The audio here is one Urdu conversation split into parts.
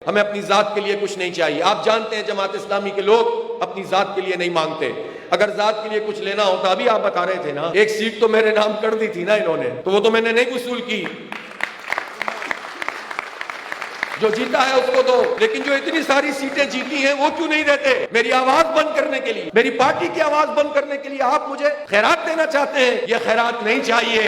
ہمیں اپنی ذات کے لیے کچھ نہیں چاہیے. آپ جانتے ہیں جماعت اسلامی کے لوگ اپنی ذات کے لیے نہیں مانگتے. اگر ذات کے لیے کچھ لینا ہوتا، ابھی آپ بتا رہے تھے نا ایک سیٹ تو میرے نام کر دی تھی نا انہوں نے، تو وہ تو میں نے نہیں وصول کی. جو جیتا ہے اس کو دو، لیکن جو اتنی ساری سیٹیں جیتی ہیں وہ کیوں نہیں دیتے؟ میری آواز بند کرنے کے لیے، میری پارٹی کی آواز بند کرنے کے لیے آپ مجھے خیرات دینا چاہتے ہیں. یہ خیرات نہیں چاہیے.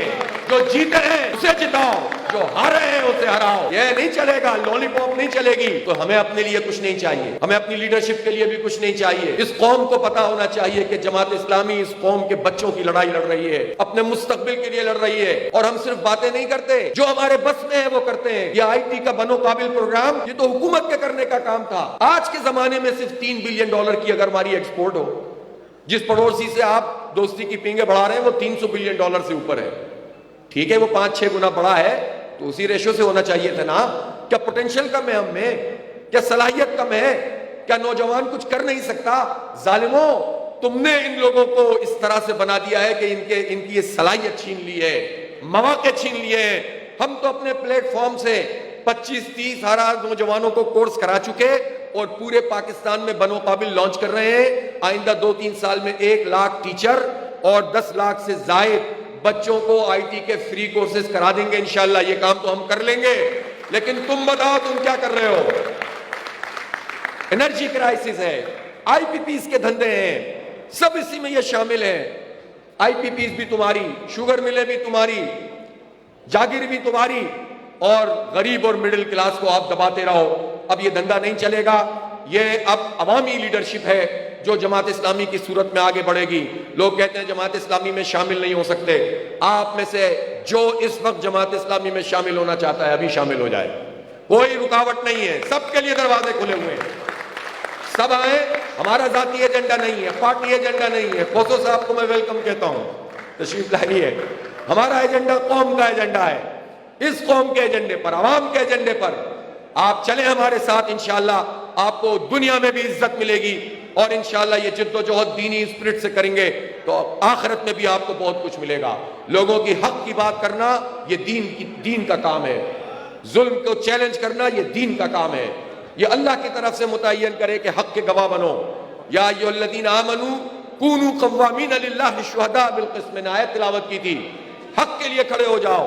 جو جیتے ہیں اسے جتاؤ، جو ہارے ہیں اسے ہراؤ. یہ نہیں چلے گا، لولی پاپ نہیں چلے گی. تو ہمیں اپنے لیے کچھ نہیں چاہیے، ہمیں اپنی لیڈرشپ کے لیے بھی کچھ نہیں چاہیے. اس قوم کو پتا ہونا چاہیے کہ جماعت اسلامی اس قوم کے بچوں کی لڑائی لڑ رہی ہے، اپنے مستقبل کے لیے لڑ رہی ہے. اور ہم صرف باتیں نہیں کرتے، جو ہمارے بس میں ہے وہ کرتے ہیں. یہ آئی ٹی کا بنو قابل پروگرام یہ تو حکومت کے کرنے کا کام تھا. آج کے زمانے میں صرف $3 بلین کی اگر ہماری ایکسپورٹ ہو، جس پڑوسی سے آپ دوستی کی پینگیں بڑھا رہے ہیں وہ $300 بلین سے اوپر ہے. ٹھیک ہے وہ 5-6 گنا بڑا ہے تو اسی ریشو سے ہونا چاہیے تھا نا. کیا پوٹینشل کم ہے ہم میں؟ کیا صلاحیت کم ہے؟ کیا نوجوان کچھ کر نہیں سکتا؟ ظالموں، تم نے ان لوگوں کو اس طرح سے بنا دیا ہے کہ ان کی یہ صلاحیت چھین لی ہے، مواقع چھین لیے ہیں. ہم تو اپنے پلیٹ فارم سے 25-30 ہزار نوجوانوں کو کورس کرا چکے اور پورے پاکستان میں بنو قابل لانچ کر رہے ہیں. آئندہ 2-3 سال میں 1 لاکھ ٹیچر اور 10 لاکھ سے زائد بچوں کو آئی ٹی کے فری کورسز کرا دیں گے انشاءاللہ. یہ کام تو ہم کر لیں گے، لیکن تم بتاؤ تم کیا کر رہے ہو؟ انرجی کرائسس ہے، آئی پی پیز کے دھندے ہیں، سب اسی میں یہ شامل ہیں. آئی پی پیز بھی تمہاری، شوگر ملیں بھی تمہاری، جاگیر بھی تمہاری، اور غریب اور مڈل کلاس کو آپ دباتے رہو. اب یہ دھندا نہیں چلے گا. یہ اب عوامی لیڈرشپ ہے جو جماعت اسلامی کی صورت میں آگے بڑھے گی. لوگ کہتے ہیں جماعت اسلامی میں شامل نہیں ہو سکتے. آپ میں سے جو اس وقت جماعت اسلامی میں شامل ہونا چاہتا ہے ابھی شامل ہو جائے. کوئی رکاوٹ نہیں ہے، سب کے لیے دروازے کھلے ہوئے ہیں. سب آئیں. ہمارا ذاتی ایجنڈا نہیں ہے، پارٹی ایجنڈا نہیں ہے. کوسو صاحب کو میں ویلکم کہتا ہوں، تشریف لائیے. ہمارا ایجنڈا قوم کا ایجنڈا ہے. اس قوم کے ایجنڈے پر، عوام کے ایجنڈے پر آپ چلیں ہمارے ساتھ. انشاءاللہ آپ کو دنیا میں بھی عزت ملے گی، اور انشاءاللہ یہ جد و جہد دینی اسپرٹ سے کریں گے تو آخرت میں بھی آپ کو بہت کچھ ملے گا. لوگوں کی حق کی بات کرنا یہ دین کا کام ہے. ظلم کو چیلنج کرنا یہ دین کا کام ہے. یہ اللہ کی طرف سے متعین کرے کہ حق کے گواہ بنو. یا ایھا الذین آمنوا کونوا قوامین للہ شہداء بالقسط. میں نے آیت تلاوت کی تھی. حق کے لیے کھڑے ہو جاؤ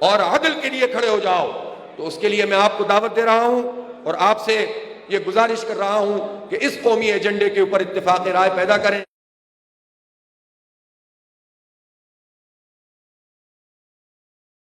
اور عدل کے لیے کھڑے ہو جاؤ. تو اس کے لیے میں آپ کو دعوت دے رہا ہوں اور آپ سے یہ گزارش کر رہا ہوں کہ اس قومی ایجنڈے کے اوپر اتفاق رائے پیدا کریں.